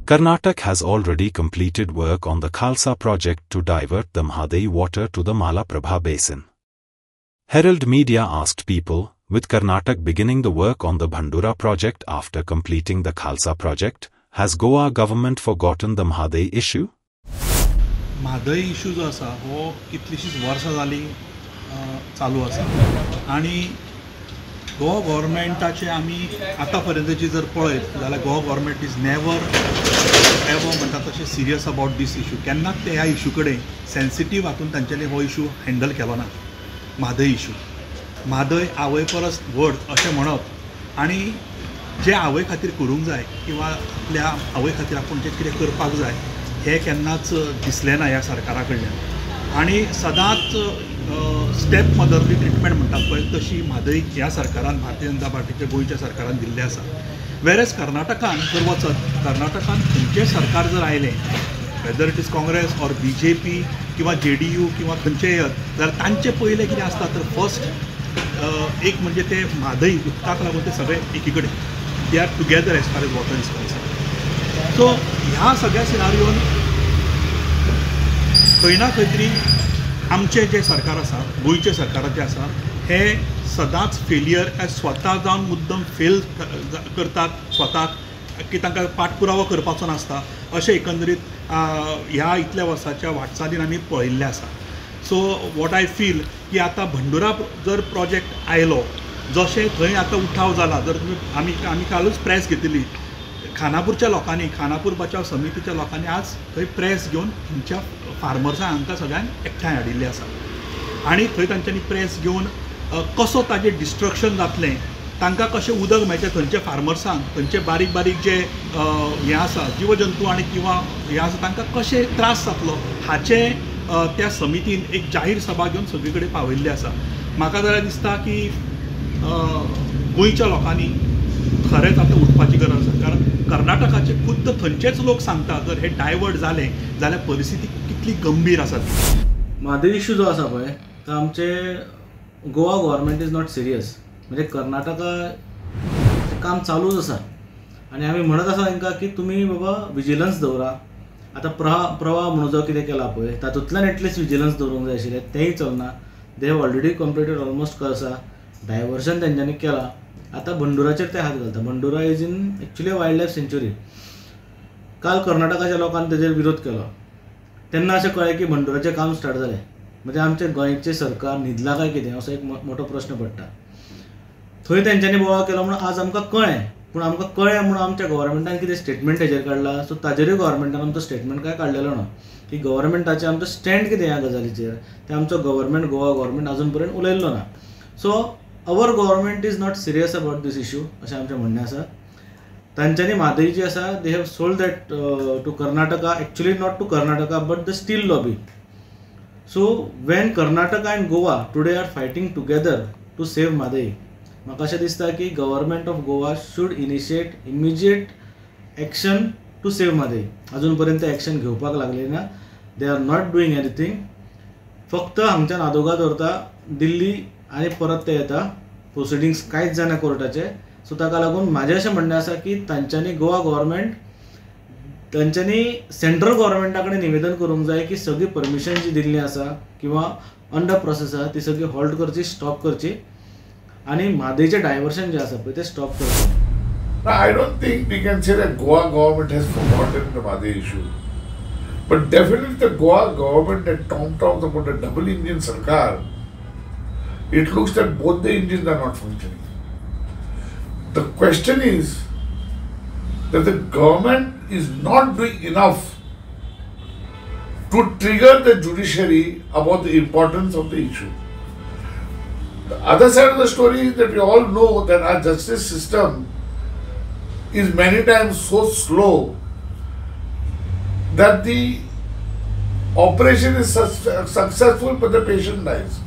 Karnataka has already completed work on the Khalsa project to divert the Mahanadi water to the Malaprabha basin. Herald Media asked people, with Karnataka beginning the work on the Bhandura project after completing the Khalsa project, has Goa government forgotten the Mahanadi issue? Mahanadi issue जो आसा हो कितलीशीच वर्सां जाली चालू आसा आणि गोवा गव्हर्मेंटाचे आमी आतां पर्यंतची जर पळयत जाल्यार Goa government is never ever म्हणटा तशें सिरियस अबाउट दीस इश्यू. केन्नाच ते ह्या इश्यू कडेन सेन्सिटीव हातून तांच्यांनी हो इश्यू हँडल केलो ना. म्हादय इश्यू म्हादय आवय परस व्हड अशें म्हणप आनी जे आवय खातीर करूंक जाय किंवा आपल्या आवय खातीर आपूण जें कितें करपाक जाय हें केन्नाच दिसलें ना ह्या सरकारा कडल्यान. आनी सदांच स्टेप मदरली ट्रिटमेंट म्हणटात पळय तशी म्हादय ह्या सरकारान भारतीय जनता पार्टीच्या गोंयच्या सरकारान दिल्ली आसा. वेरएज कर्नाटकान जर वचत कर्नाटकान खंयचें सरकार जर आयलें whether it is Congress or BJP किंवा JDU किंवा खंयचेय जाल्यार तांचे पयलें कितें आसता तर फर्स्ट एक म्हणजे ते म्हादय उदकाक लागून ते सगळे एकी कडेन they are together as far as water is concern. So ह्या सगळ्या सिनारियोन खंय ना खंय तरी आमचें जें सरकार आसा गोंयचें सरकार जें आसा हें सदांच फेलियर स्वता जावन मुद्दम फेल करतात स्वताक की तांकां पाठपुरावो करपाचो नासता अशें एकंदरीत ह्या इतल्या वर्साच्या वाटचालीन आमी पळयल्लें आसा. सो वॉट आय फील की आतां भंडुरा जर प्रोजेक्ट आयलो जशें थंय आतां उठाव जाला जर तुमी आमी कालूच प्रेस घेतिल्ली खानापूरच्या लोकांनी खानापूर बचाव समितीच्या लोकांनी आज थंय प्रेस घेवन थंयच्या फार्मर्सांक हांकां सगळ्यांक एकठांय हाडिल्लें आसा आनी थंय तांच्यांनी प्रेस घेवन कसो ताजें डिस्ट्रक्शन जातलें तांकां कशें उदक मेळचें थंयच्या फार्मर्सांक थंयचे बारीक बारीक जे हें आसा जीवजंतू आनी किंवा हें आसा तांकां कशें त्रास जातलो हाचें त्या समितीन एक जाहीर सभा घेवन सगळे कडेन पावयल्ली आसा. म्हाका जाल्यार दिसता की गोंयच्या लोकांनी खरेंच आतां उठपाची गरज आसा कारण कर्नाटकाचे खुद्द थंयचेच लोक सांगता जर हे डायवर्ट जालें जाल्यार परिस्थिती कितली गंभीर आसा. म्हादय इश्यू जो आसा पळय तो आमचे Goa government is not serious. म्हणजे कर्नाटका काम चालूच आसा आनी आमी म्हणत आसा तांकां की तुमी बाबा विजिलन्स दवरा. आतां प्रवाह म्हणून जो कितें केला पळय तातूंतल्यान एटलिस्ट विजिलन्स दवरूंक जाय आशिल्लें तेंय चलना. They have already completed almost Kalasa diversion तेंच्यांनी केलां. आतां बंडुराचेर ते हात घालता. Bandura is in actually wildlife sanctuary. काल कर्नाटकाच्या लोकांनी तेजेर विरोध केलो तेन्ना अशें कळ्ळें की बंडुराचें काम स्टार्ट जालें. म्हणजे आमचें गोंयचें सरकार न्हिदलां काय कितें असो एक मोठो प्रश्न पडटा. थंय तेंच्यांनी बोवाळ केलो म्हणून आज आमकां कळ्ळें पूण आमकां कळ्ळें म्हणून आमच्या गव्हर्मेंटान कितें स्टेटमेंट हेजेर काडला. सो ताजेरूय गव्हर्मेंटान आमचो स्टेटमेंट काय काडलेलो ना की गव्हर्मेंटाचें आमचो स्टँड कितें ह्या गजालीचेर तें आमचो गव्हर्मेंट गोवा गव्हर्मेंट अजून पर्यंत उलयल्लो ना. So our government is not serious about this issue अशें आमचें म्हणणें आसा. तांच्यांनी म्हादय जी आसा they have sold that to Karnataka actually not to Karnataka but the steel lobby. So when Karnataka and Goa today are fighting together to save Mhadei म्हाका अशें दिसता की government of Goa should initiate immediate action to save Mhadei. अजून पर्यंत एक्शन घेवपाक लागले ना. They are not doing anything. फक्त हांगच्यान आदोगाद व्हरता दिल्ली आनी परत ते येता प्रोसिडींग्स कांयच जायना कोर्टाचे. सो ताका लागून म्हाजें अशें म्हणणें आसा की तांच्यांनी गोवा गव्हर्मेंट तांच्यांनी सेंट्रल गव्हर्मेंटा कडेन निवेदन करूंक जाय की सगळी परमिशन जी दिल्ली आसा किंवा अंडर प्रोसेस आसा ती सगळी हॉल्ट करची स्टॉप करची आनी म्हादयचें डायवर्शन जें आसा पळय तें स्टॉप करचें. I don't think we can say that Goa government has forgotten the Mahanadi issue. But definitely the Goa government that talks about the double engine sarkar, it looks that both the engines are not functioning. The question is that the government is not doing enough to trigger the judiciary about the importance of the issue. The other side of the story is that we all know that our justice system is many times so slow that the operation is successful but the patient dies.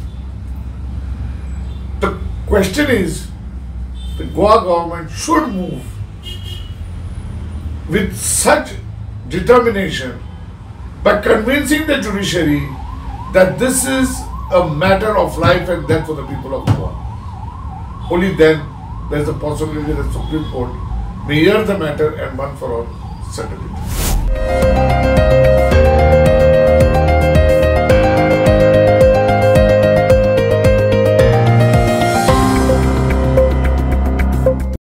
The question is the Goa government should move with such determination by convincing the judiciary that this is a matter of life and death for the people of Goa. Only then there is a possibility that the Supreme Court may hear the matter and once for all certainly.